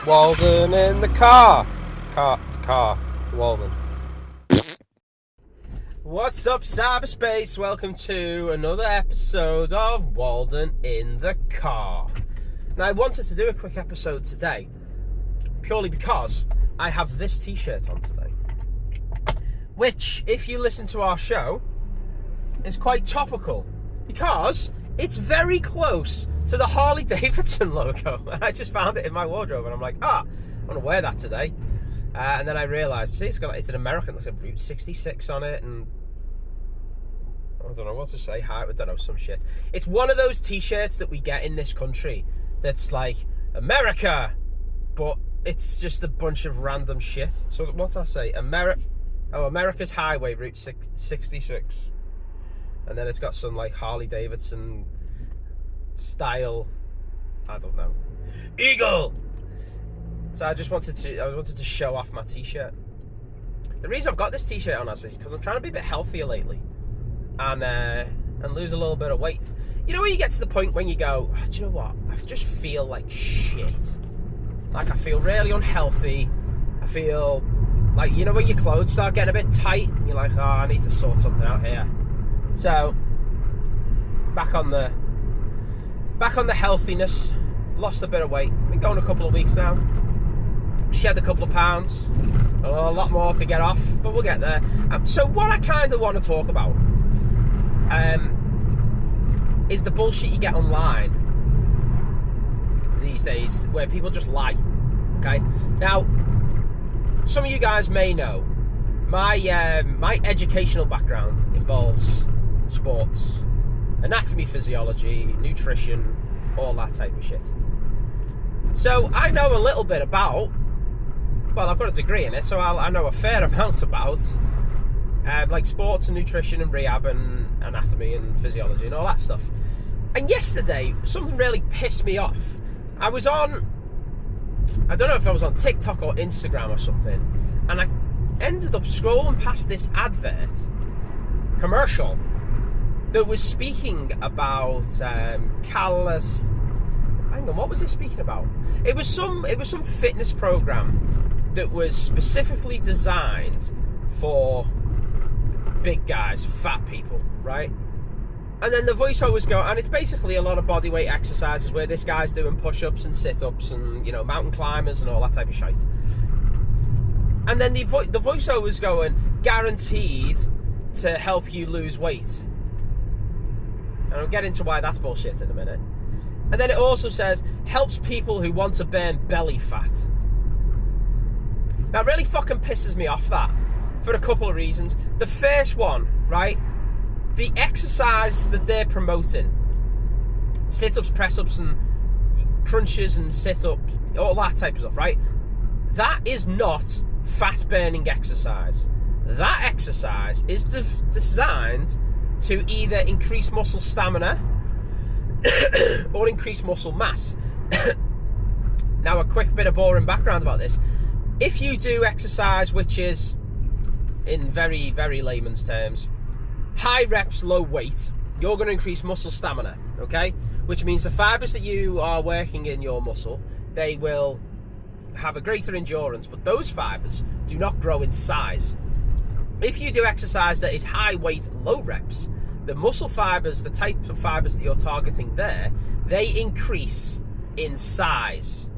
Walden in the car. Walden. What's up, cyberspace? Welcome to another episode of Walden in the car. Now, I wanted to do a quick episode today, purely because I have this t-shirt on today, which, if you listen to our show, is quite topical, because it's very close to the Harley Davidson logo. And I just found it in my wardrobe, and I'm like, I'm going to wear that today. And then I realised, see, it's an American, it's a Route 66 on it, and I don't know what to say, I don't know, some shit. It's one of those t-shirts that we get in this country that's like, America, but it's just a bunch of random shit. So what did I say? America's Highway, Route 66. And then it's got some like Harley Davidson style, I don't know, eagle. So I wanted to show off my t-shirt. The reason I've got this t-shirt on is because I'm trying to be a bit healthier lately, and lose a little bit of weight. You know, when you get to the point when you go, do you know what? I just feel like shit. Like, I feel really unhealthy. I feel like, you know, when your clothes start getting a bit tight, and you're like, I need to sort something out here. So back on the healthiness. Lost a bit of weight. Been going a couple of weeks now. Shed a couple of pounds. A lot more to get off, but we'll get there. So what I kind of want to talk about is the bullshit you get online these days, where people just lie. Okay. Now, some of you guys may know my educational background involves sports, anatomy, physiology, nutrition, all that type of shit. So I know a little bit about, well, I've got a degree in it, so I know a fair amount about like sports and nutrition and rehab and anatomy and physiology and all that stuff. And yesterday, something really pissed me off. I don't know if I was on TikTok or Instagram or something, and I ended up scrolling past this commercial that was speaking about hang on, what was it speaking about? It was some fitness program that was specifically designed for big guys, fat people, right? And then the voiceovers go, and it's basically a lot of bodyweight exercises where this guy's doing push-ups and sit-ups and, you know, mountain climbers and all that type of shite. And then the voiceovers going, guaranteed to help you lose weight. And I'll get into why that's bullshit in a minute. And then it also says, helps people who want to burn belly fat. Now, it really fucking pisses me off, that, for a couple of reasons. The first one, right? The exercise that they're promoting, sit-ups, press-ups, and crunches and sit-ups, all that type of stuff, right? That is not fat-burning exercise. That exercise is designed to either increase muscle stamina or increase muscle mass. Now, a quick bit of boring background about this. If you do exercise which is, in very, very layman's terms, high reps, low weight, you're going to increase muscle stamina, okay? Which means the fibers that you are working in your muscle, they will have a greater endurance, but those fibers do not grow in size. If you do exercise that is high weight, low reps, the muscle fibers, the types of fibers that you're targeting there, they increase in size.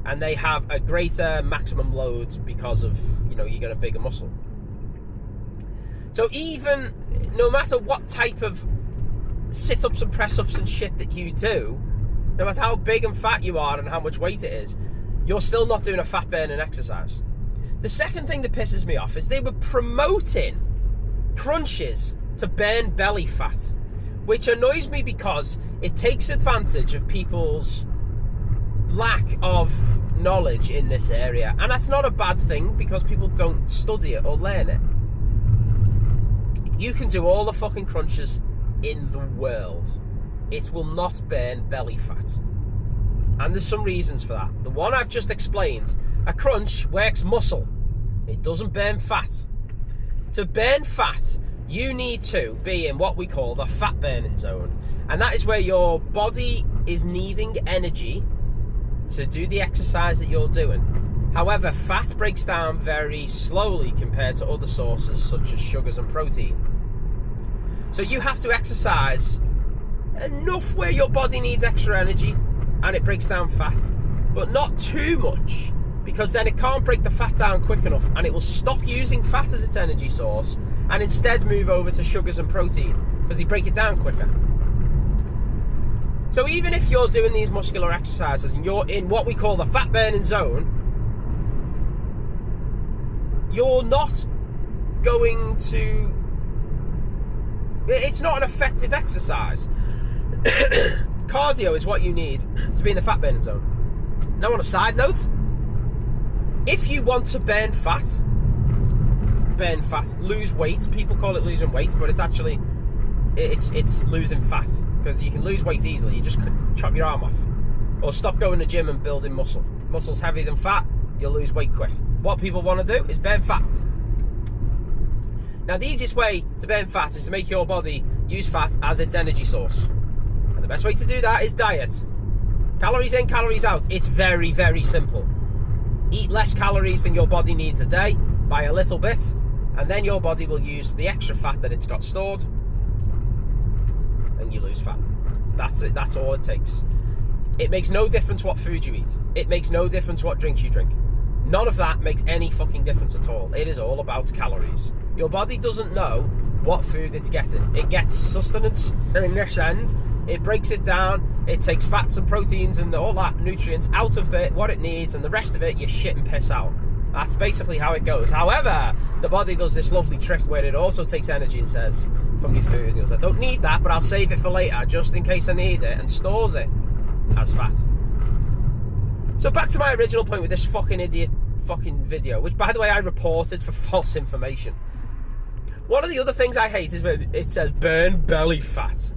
And they have a greater maximum load because of, you know, you're going to bigger muscle. So even, no matter what type of sit-ups and press-ups and shit that you do, no matter how big and fat you are and how much weight it is, you're still not doing a fat-burning exercise. The second thing that pisses me off is they were promoting crunches to burn belly fat, which annoys me because it takes advantage of people's lack of knowledge in this area. And that's not a bad thing, because people don't study it or learn it. You can do all the fucking crunches in the world. It will not burn belly fat. And there's some reasons for that. The one I've just explained, a crunch works muscle. It doesn't burn fat. To burn fat, you need to be in what we call the fat burning zone. And that is where your body is needing energy to do the exercise that you're doing. However, fat breaks down very slowly compared to other sources such as sugars and protein. So you have to exercise enough where your body needs extra energy and it breaks down fat, but not too much, because then it can't break the fat down quick enough and it will stop using fat as its energy source and instead move over to sugars and protein because you break it down quicker. So even if you're doing these muscular exercises and you're in what we call the fat burning zone, you're not going to... It's not an effective exercise. Cardio is what you need to be in the fat burning zone. Now, on a side note, if you want to burn fat, lose weight, people call it losing weight, but it's actually, it's losing fat, because you can lose weight easily. You just chop your arm off, or stop going to the gym and building muscle. Muscle's heavier than fat, you'll lose weight quick. What people want to do is burn fat. Now, the easiest way to burn fat is to make your body use fat as its energy source. And the best way to do that is diet. Calories in, calories out. It's very, very simple. Eat less calories than your body needs a day by a little bit, and then your body will use the extra fat that it's got stored, and you lose fat. That's it. That's all it takes. It makes no difference what food you eat. It makes no difference what drinks you drink. None of that makes any fucking difference at all. It is all about calories. Your body doesn't know what food it's getting. It gets sustenance in this end. It breaks it down. It takes fats and proteins and all that nutrients out of what it needs, and the rest of it you shit and piss out. That's basically how it goes. However, the body does this lovely trick where it also takes energy and says, from your food, it goes, I don't need that, but I'll save it for later just in case I need it, and stores it as fat. So back to my original point with this fucking idiot fucking video, which, by the way, I reported for false information. One of the other things I hate is when it says burn belly fat.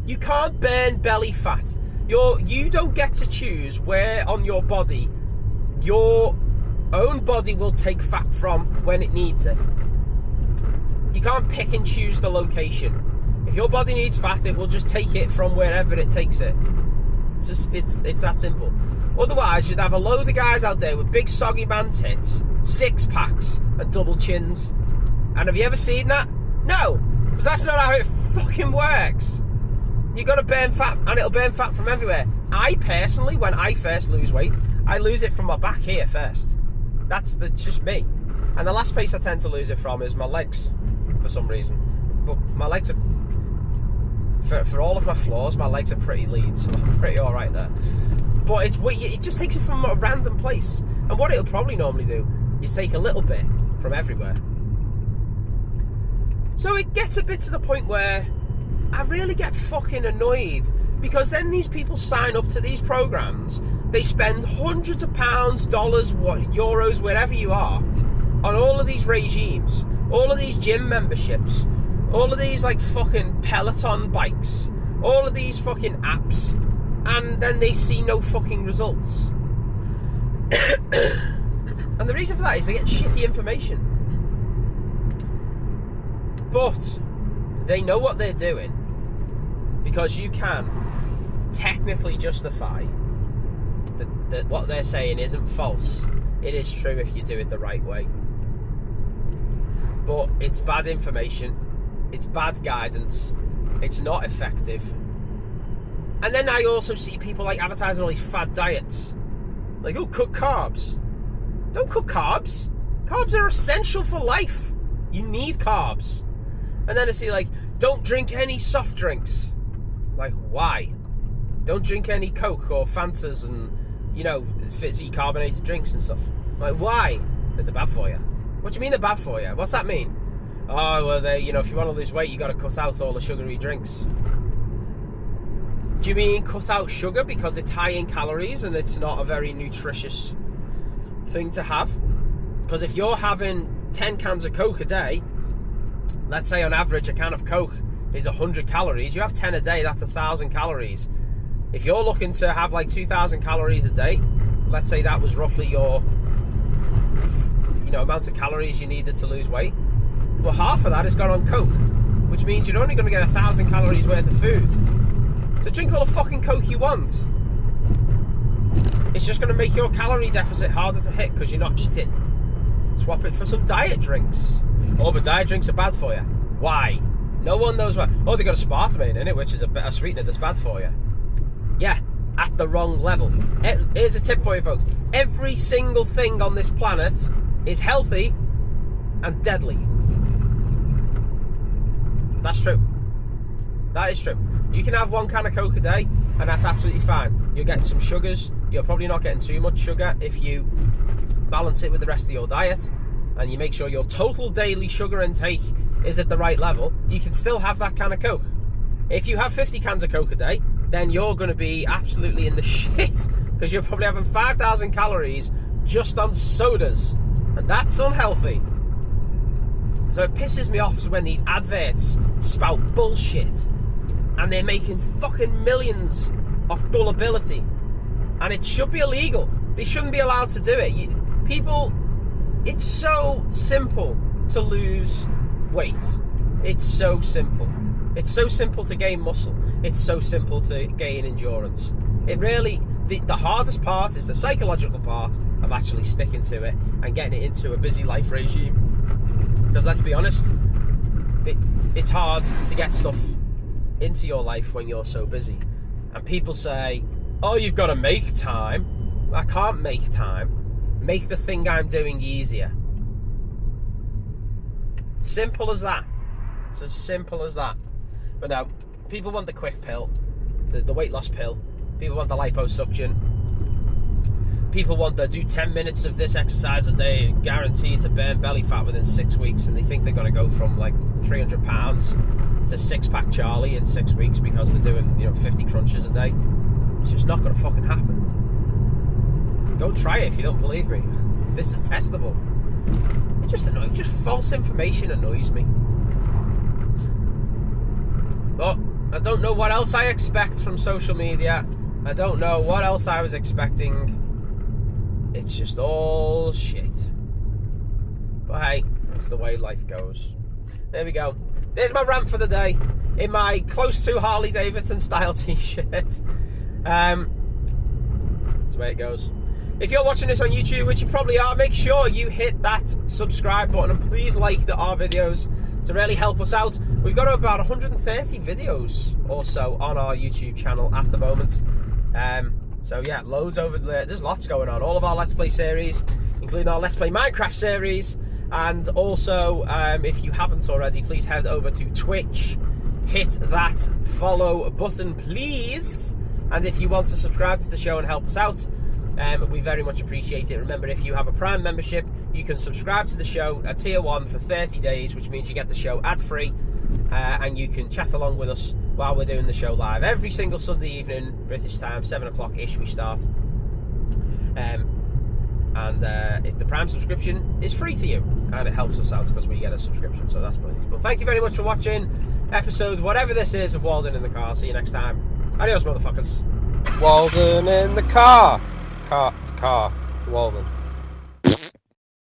You can't burn belly fat. You don't get to choose where on your body your own body will take fat from when it needs it. You can't pick and choose the location. If your body needs fat, it will just take it from wherever it takes it. It's that simple. Otherwise, you'd have a load of guys out there with big soggy man tits, six packs, and double chins. And have you ever seen that? No, because that's not how it fucking works. You got to burn fat, and it'll burn fat from everywhere. I personally, when I first lose weight, I lose it from my back here first. That's just me. And the last place I tend to lose it from is my legs, for some reason. But my legs are, for all of my flaws, my legs are pretty lean, so I'm pretty all right there. But it just takes it from a random place. And what it'll probably normally do is take a little bit from everywhere. So it gets a bit to the point where I really get fucking annoyed, because then these people sign up to these programs, they spend hundreds of pounds, dollars, euros, wherever you are, on all of these regimes, all of these gym memberships, all of these like fucking Peloton bikes, all of these fucking apps, and then they see no fucking results. And the reason for that is they get shitty information. But they know what they're doing, because you can technically justify that what they're saying isn't false. It is true if you do it the right way. But it's bad information, it's bad guidance, it's not effective. And then I also see people like advertising all these fad diets. Like, oh, cut carbs. Don't cut carbs. Carbs are essential for life. You need carbs. And then I see like, don't drink any soft drinks. Like, why? Don't drink any Coke or Fantas and, you know, fizzy carbonated drinks and stuff. Like, why? They're bad for you. What do you mean they're bad for you? What's that mean? Oh, well, if you want to lose weight, you got to cut out all the sugary drinks. Do you mean cut out sugar because it's high in calories and it's not a very nutritious thing to have? Because if you're having 10 cans of Coke a day, let's say on average a can of Coke is 100 calories, you have 10 a day, that's 1,000 calories. If you're looking to have like 2,000 calories a day, let's say that was roughly your amount of calories you needed to lose weight, well, half of that has gone on Coke, which means you're only going to get 1,000 calories worth of food. So drink all the fucking Coke you want. It's just going to make your calorie deficit harder to hit because you're not eating. Swap it for some diet drinks. Oh, but diet drinks are bad for you. Why? No one knows why. Oh, they got aspartame in it, which is a sweetener that's bad for you. Yeah, at the wrong level. Here's a tip for you, folks. Every single thing on this planet is healthy and deadly. That's true. That is true. You can have 1 can of Coke a day, and that's absolutely fine. You're getting some sugars. You're probably not getting too much sugar if you balance it with the rest of your diet, and you make sure your total daily sugar intake is at the right level. You can still have that can of Coke. If you have 50 cans of Coke a day, then you're going to be absolutely in the shit, because you're probably having 5,000 calories just on sodas, and that's unhealthy. So it pisses me off when these adverts spout bullshit, and they're making fucking millions off gullibility, and it should be illegal. They shouldn't be allowed to do it. People, it's so simple to lose weight. It's so simple. It's so simple to gain muscle. It's so simple to gain endurance. It really, the hardest part is the psychological part of actually sticking to it and getting it into a busy life regime. Because let's be honest, it's hard to get stuff into your life when you're so busy. And people say, oh, you've got to make time. I can't make time. Make the thing I'm doing easier. Simple as that. It's as simple as that. But no, people want the quick pill, the weight loss pill. People want the liposuction. People want to do 10 minutes of this exercise a day, guaranteed to burn belly fat within 6 weeks, and they think they're going to go from like 300 pounds to six-pack Charlie in 6 weeks because they're doing 50 crunches a day. It's just not going to fucking happen. Go try it if you don't believe me. This is testable. It just annoys. Just false information annoys me. But I don't know what else I expect from social media. I don't know what else I was expecting. It's just all shit. But hey, that's the way life goes. There we go. There's my rant for the day in my close to Harley Davidson style t-shirt. That's the way it goes. If you're watching this on YouTube, which you probably are, make sure you hit that subscribe button and please like our videos to really help us out. We've got about 130 videos or so on our YouTube channel at the moment. So yeah, loads over there. There's lots going on. All of our Let's Play series, including our Let's Play Minecraft series. And also, if you haven't already, please head over to Twitch. Hit that follow button, please. And if you want to subscribe to the show and help us out, we very much appreciate it. Remember, if you have a Prime membership, you can subscribe to the show at Tier 1 for 30 days, which means you get the show ad-free, and you can chat along with us while we're doing the show live. Every single Sunday evening, British time, 7 o'clock-ish we start. If the Prime subscription is free to you, and it helps us out because we get a subscription, so that's brilliant. Well, thank you very much for watching episodes, whatever this is, of Walden in the Car. See you next time. Adios, motherfuckers. Walden in the car. Car. Walden.